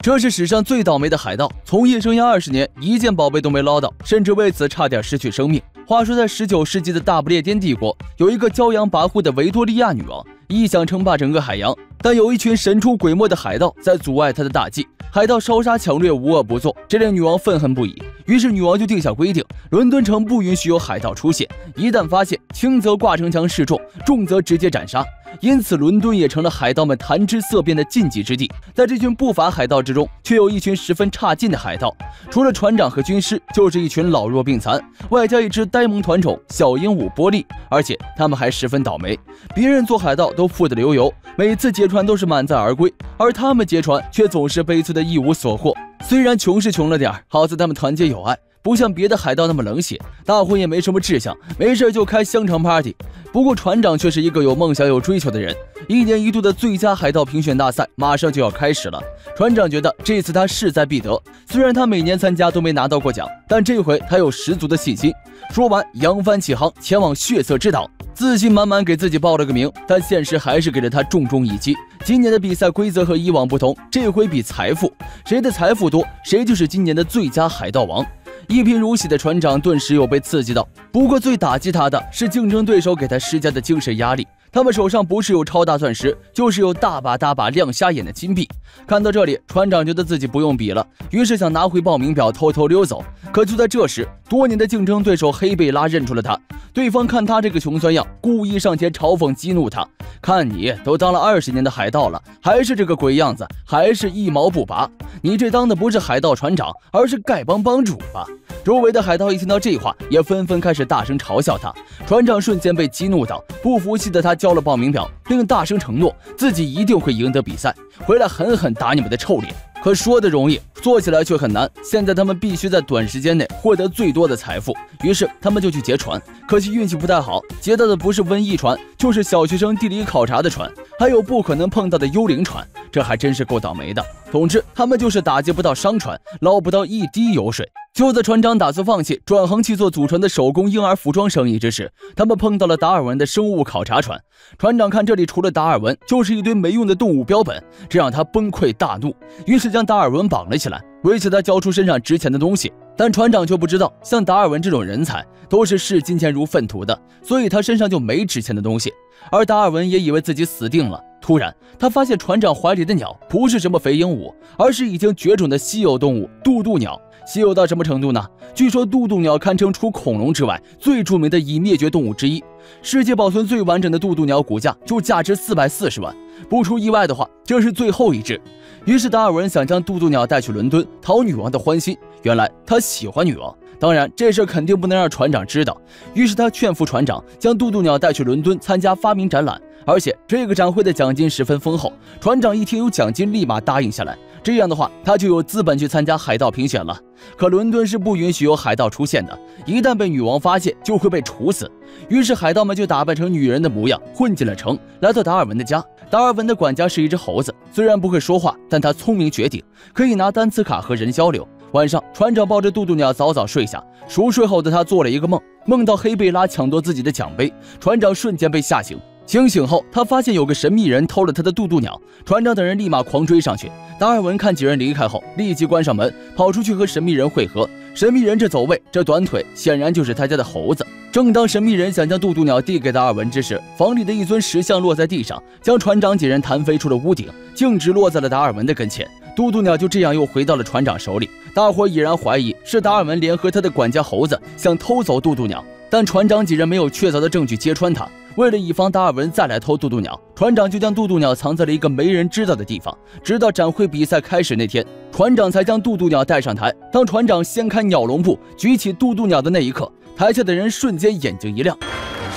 这是史上最倒霉的海盗，从业生涯20年，一件宝贝都没捞到，甚至为此差点失去生命。话说，在19世纪的大不列颠帝国，有一个骄阳跋扈的维多利亚女王，一想称霸整个海洋，但有一群神出鬼没的海盗在阻碍她的大计。海盗烧杀抢掠，无恶不作，这令女王愤恨不已。于是女王就定下规定，伦敦城不允许有海盗出现，一旦发现，轻则挂城墙示众，重则直接斩杀。因此，伦敦也成了海盗们谈之色变的禁忌之地。在这群不法海盗之中，却有一群十分差劲的海盗，除了船长和军师，就是一群老弱病残，外加一只呆萌团宠小鹦鹉波利。而且他们还十分倒霉，别人做海盗都富得流油，每次劫船都是满载而归，而他们劫船却总是悲催的一无所获。虽然穷是穷了点，好在他们团结友爱，不像别的海盗那么冷血，大伙也没什么志向，没事就开香肠 party。不过船长却是一个有梦想有追求的人，1年1度的最佳海盗评选大赛马上就要开始了。船长觉得这次他势在必得，虽然他每年参加都没拿到过奖，但这回他有十足的信心。说完，扬帆起航，前往血色之岛，自信满满给自己报了个名，但现实还是给了他重重一击。今年的比赛规则和以往不同，这回比财富，谁的财富多，谁就是今年的最佳海盗王。一贫如洗的船长顿时有被刺激到，不过最打击他的是竞争对手给他施加的精神压力。他们手上不是有超大钻石，就是有大把亮瞎眼的金币。看到这里，船长觉得自己不用比了，于是想拿回报名表偷偷溜走。可就在这时，多年的竞争对手黑贝拉认出了他，对方看他这个穷酸样，故意上前嘲讽激怒他，看你都当了20年的海盗了，还是这个鬼样子，还是一毛不拔，你这当的不是海盗船长，而是丐帮帮主吧。周围的海盗一听到这话，也纷纷开始大声嘲笑他。船长瞬间被激怒到，不服气的他交了报名表，并大声承诺自己一定会赢得比赛，回来狠狠打你们的臭脸。可说的容易，做起来却很难。现在他们必须在短时间内获得最多的财富，于是他们就去劫船。可惜运气不太好，劫到的不是瘟疫船，就是小学生地理考察的船，还有不可能碰到的幽灵船，这还真是够倒霉的。总之，他们就是打劫不到商船，捞不到一滴油水。就在船长打算放弃，转行去做祖传的手工婴儿服装生意之时，他们碰到了达尔文的生物考察船。船长看这里除了达尔文就是一堆没用的动物标本，这让他崩溃大怒，于是将达尔文绑了起来，威胁他交出身上值钱的东西。但船长却不知道，像达尔文这种人才都是视金钱如粪土的，所以他身上就没值钱的东西。而达尔文也以为自己死定了。突然，他发现船长怀里的鸟不是什么肥鹦鹉，而是已经绝种的稀有动物渡渡鸟。稀有到什么程度呢？据说渡渡鸟堪称除恐龙之外最著名的已灭绝动物之一，世界保存最完整的渡渡鸟骨架就价值440万，不出意外的话，这是最后一只。于是达尔文想将渡渡鸟带去伦敦讨女王的欢心，原来他喜欢女王，当然这事肯定不能让船长知道。于是他劝服船长将渡渡鸟带去伦敦参加发明展览，而且这个展会的奖金十分丰厚。船长一听有奖金，立马答应下来，这样的话他就有资本去参加海盗评选了。可伦敦是不允许有海盗出现的，一旦被女王发现就会被处死。于是海盗们就打扮成女人的模样混进了城，来到达尔文的家。达尔文的管家是一只猴子，虽然不会说话，但他聪明绝顶，可以拿单词卡和人交流。晚上，船长抱着渡渡鸟早早睡下，熟睡后的他做了一个梦，梦到黑贝拉抢夺自己的奖杯，船长瞬间被吓醒。清醒后，他发现有个神秘人偷了他的渡渡鸟，船长等人立马狂追上去。达尔文看几人离开后，立即关上门，跑出去和神秘人会合。神秘人这走位，这短腿，显然就是他家的猴子。正当神秘人想将渡渡鸟递给达尔文之时，房里的一尊石像落在地上，将船长几人弹飞出了屋顶，径直落在了达尔文的跟前。渡渡鸟就这样又回到了船长手里。大伙已然怀疑是达尔文联合他的管家猴子想偷走渡渡鸟，但船长几人没有确凿的证据揭穿他。为了以防达尔文再来偷渡渡鸟，船长就将渡渡鸟藏在了一个没人知道的地方。直到展会比赛开始那天，船长才将渡渡鸟带上台。当船长掀开鸟笼布，举起渡渡鸟的那一刻，台下的人瞬间眼睛一亮，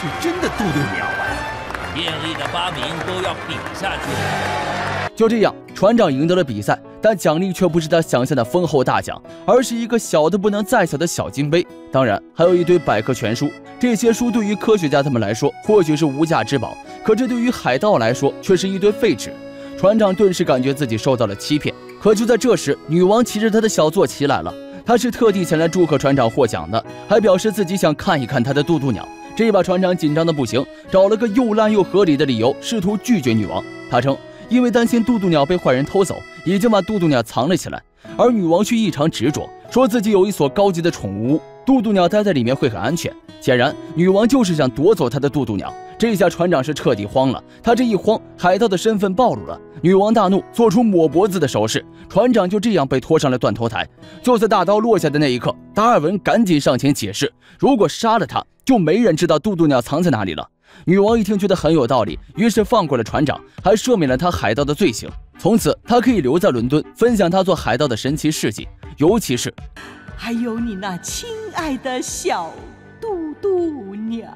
是真的渡渡鸟啊！便利的发明都要比下去了。就这样，船长赢得了比赛，但奖励却不是他想象的丰厚大奖，而是一个小的不能再小的小金杯。当然，还有一堆百科全书。这些书对于科学家他们来说或许是无价之宝，可这对于海盗来说却是一堆废纸。船长顿时感觉自己受到了欺骗。可就在这时，女王骑着她的小坐骑来了，她是特地前来祝贺船长获奖的，还表示自己想看一看她的渡渡鸟。这把船长紧张的不行，找了个又烂又合理的理由，试图拒绝女王。他称因为担心渡渡鸟被坏人偷走，已经把渡渡鸟藏了起来。而女王却异常执着，说自己有一所高级的宠物屋，渡渡鸟待在里面会很安全。显然，女王就是想夺走她的渡渡鸟。这下船长是彻底慌了，他这一慌，海盗的身份暴露了。女王大怒，做出抹脖子的手势，船长就这样被拖上了断头台。就在大刀落下的那一刻，达尔文赶紧上前解释，如果杀了他，就没人知道渡渡鸟藏在哪里了。女王一听觉得很有道理，于是放过了船长，还赦免了他海盗的罪行。从此，他可以留在伦敦，分享他做海盗的神奇事迹，尤其是还有你那亲爱的小渡渡鸟。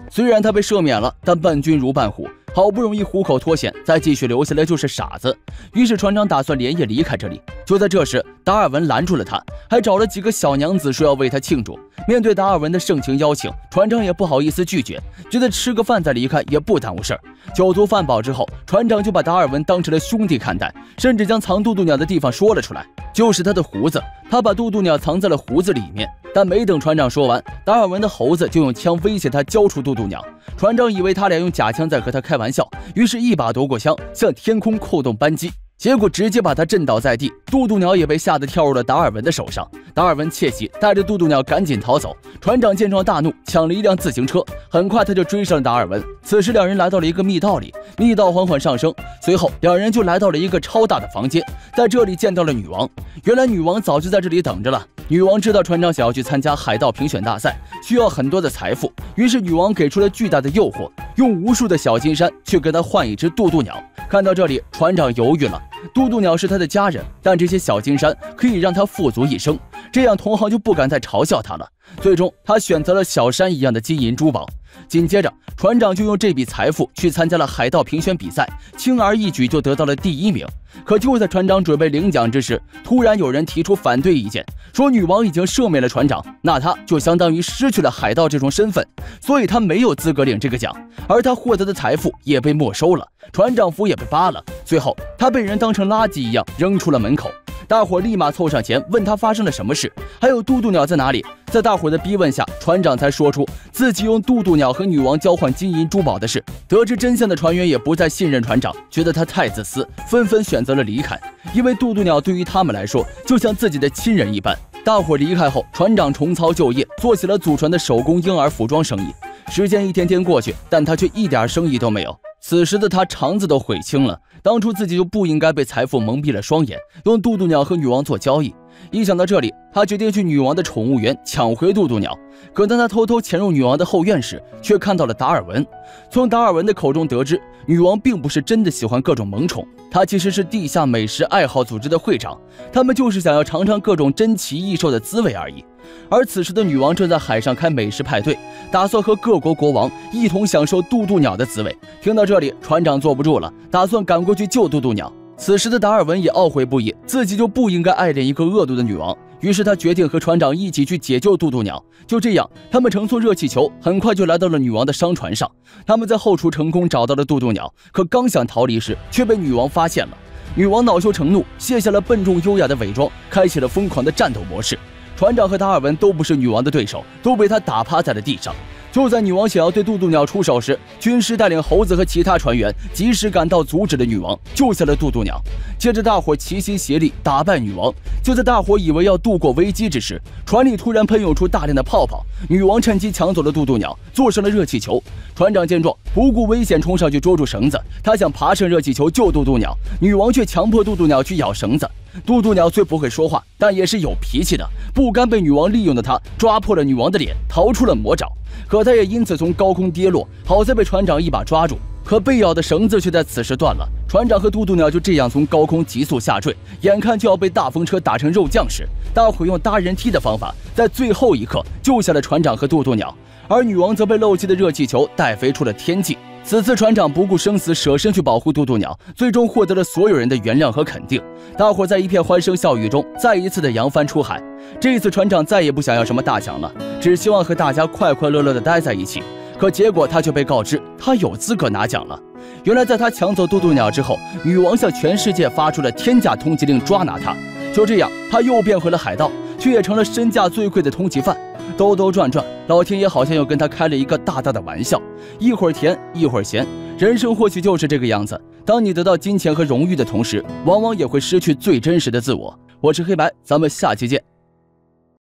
虽然他被赦免了，但伴君如伴虎，好不容易虎口脱险，再继续留下来就是傻子。于是船长打算连夜离开这里。就在这时，达尔文拦住了他，还找了几个小娘子说要为他庆祝。面对达尔文的盛情邀请，船长也不好意思拒绝，觉得吃个饭再离开也不耽误事儿。酒足饭饱之后，船长就把达尔文当成了兄弟看待，甚至将藏渡渡鸟的地方说了出来，就是他的胡子，他把渡渡鸟藏在了胡子里面。但没等船长说完，达尔文的猴子就用枪威胁他交出渡渡鸟。船长以为他俩用假枪在和他开玩笑，于是一把夺过枪，向天空扣动扳机，结果直接把他震倒在地。渡渡鸟也被吓得跳入了达尔文的手上。达尔文窃喜，带着渡渡鸟赶紧逃走。船长见状大怒，抢了一辆自行车，很快他就追上了达尔文。此时两人来到了一个密道里，密道缓缓上升，随后两人就来到了一个超大的房间，在这里见到了女王。原来女王早就在这里等着了。女王知道船长想要去参加海盗评选大赛，需要很多的财富，于是女王给出了巨大的诱惑，用无数的小金山去跟他换一只渡渡鸟。看到这里，船长犹豫了。渡渡鸟是他的家人，但这些小金山可以让他富足一生，这样同行就不敢再嘲笑他了。最终，他选择了小山一样的金银珠宝。紧接着，船长就用这笔财富去参加了海盗评选比赛，轻而易举就得到了第1名。可就在船长准备领奖之时，突然有人提出反对意见，说女王已经赦免了船长，那他就相当于失去了海盗这种身份，所以他没有资格领这个奖，而他获得的财富也被没收了，船长服也被扒了，最后他被人当成垃圾一样扔出了门口。大伙立马凑上前问他发生了什么事，还有渡渡鸟在哪里。在大伙的逼问下，船长才说出自己用渡渡鸟和女王交换金银珠宝的事。得知真相的船员也不再信任船长，觉得他太自私，纷纷选择了离开，因为渡渡鸟对于他们来说就像自己的亲人一般。大伙离开后，船长重操旧业，做起了祖传的手工婴儿服装生意。时间一天天过去，但他却一点生意都没有。此时的他肠子都悔青了，当初自己就不应该被财富蒙蔽了双眼，用渡渡鸟和女王做交易。一想到这里，他决定去女王的宠物园抢回渡渡鸟。可当他偷偷潜入女王的后院时，却看到了达尔文。从达尔文的口中得知，女王并不是真的喜欢各种萌宠，她其实是地下美食爱好组织的会长，他们就是想要尝尝各种珍奇异兽的滋味而已。而此时的女王正在海上开美食派对，打算和各国国王一同享受渡渡鸟的滋味。听到这里，船长坐不住了，打算赶过去救渡渡鸟。此时的达尔文也懊悔不已，自己就不应该爱恋一个恶毒的女王，于是他决定和船长一起去解救渡渡鸟。就这样，他们乘坐热气球，很快就来到了女王的商船上。他们在后厨成功找到了渡渡鸟，可刚想逃离时，却被女王发现了。女王恼羞成怒，卸下了笨重优雅的伪装，开启了疯狂的战斗模式。船长和达尔文都不是女王的对手，都被他打趴在了地上。就在女王想要对渡渡鸟出手时，军师带领猴子和其他船员及时赶到，阻止了女王，救下了渡渡鸟。接着大伙齐心协力打败女王。就在大伙以为要度过危机之时，船里突然喷涌出大量的泡泡，女王趁机抢走了渡渡鸟，坐上了热气球。船长见状，不顾危险冲上去捉住绳子，他想爬上热气球救渡渡鸟，女王却强迫渡渡鸟去咬绳子。渡渡鸟虽不会说话，但也是有脾气的，不甘被女王利用的他抓破了女王的脸，逃出了魔爪。可他也因此从高空跌落，好在被船长一把抓住。可被咬的绳子却在此时断了，船长和渡渡鸟就这样从高空急速下坠，眼看就要被大风车打成肉酱时，大伙用搭人梯的方法，在最后一刻救下了船长和渡渡鸟，而女王则被漏气的热气球带飞出了天际。此次船长不顾生死，舍身去保护渡渡鸟，最终获得了所有人的原谅和肯定。大伙在一片欢声笑语中，再一次的扬帆出海。这一次船长再也不想要什么大奖了，只希望和大家快快乐乐的待在一起。可结果他却被告知，他有资格拿奖了。原来在他抢走渡渡鸟之后，女王向全世界发出了天价通缉令，抓拿他。就这样，他又变回了海盗，却也成了身价最贵的通缉犯。兜兜转转，老天爷好像又跟他开了一个大大的玩笑，一会儿甜一会儿咸，人生或许就是这个样子。当你得到金钱和荣誉的同时，往往也会失去最真实的自我。我是黑白，咱们下期见。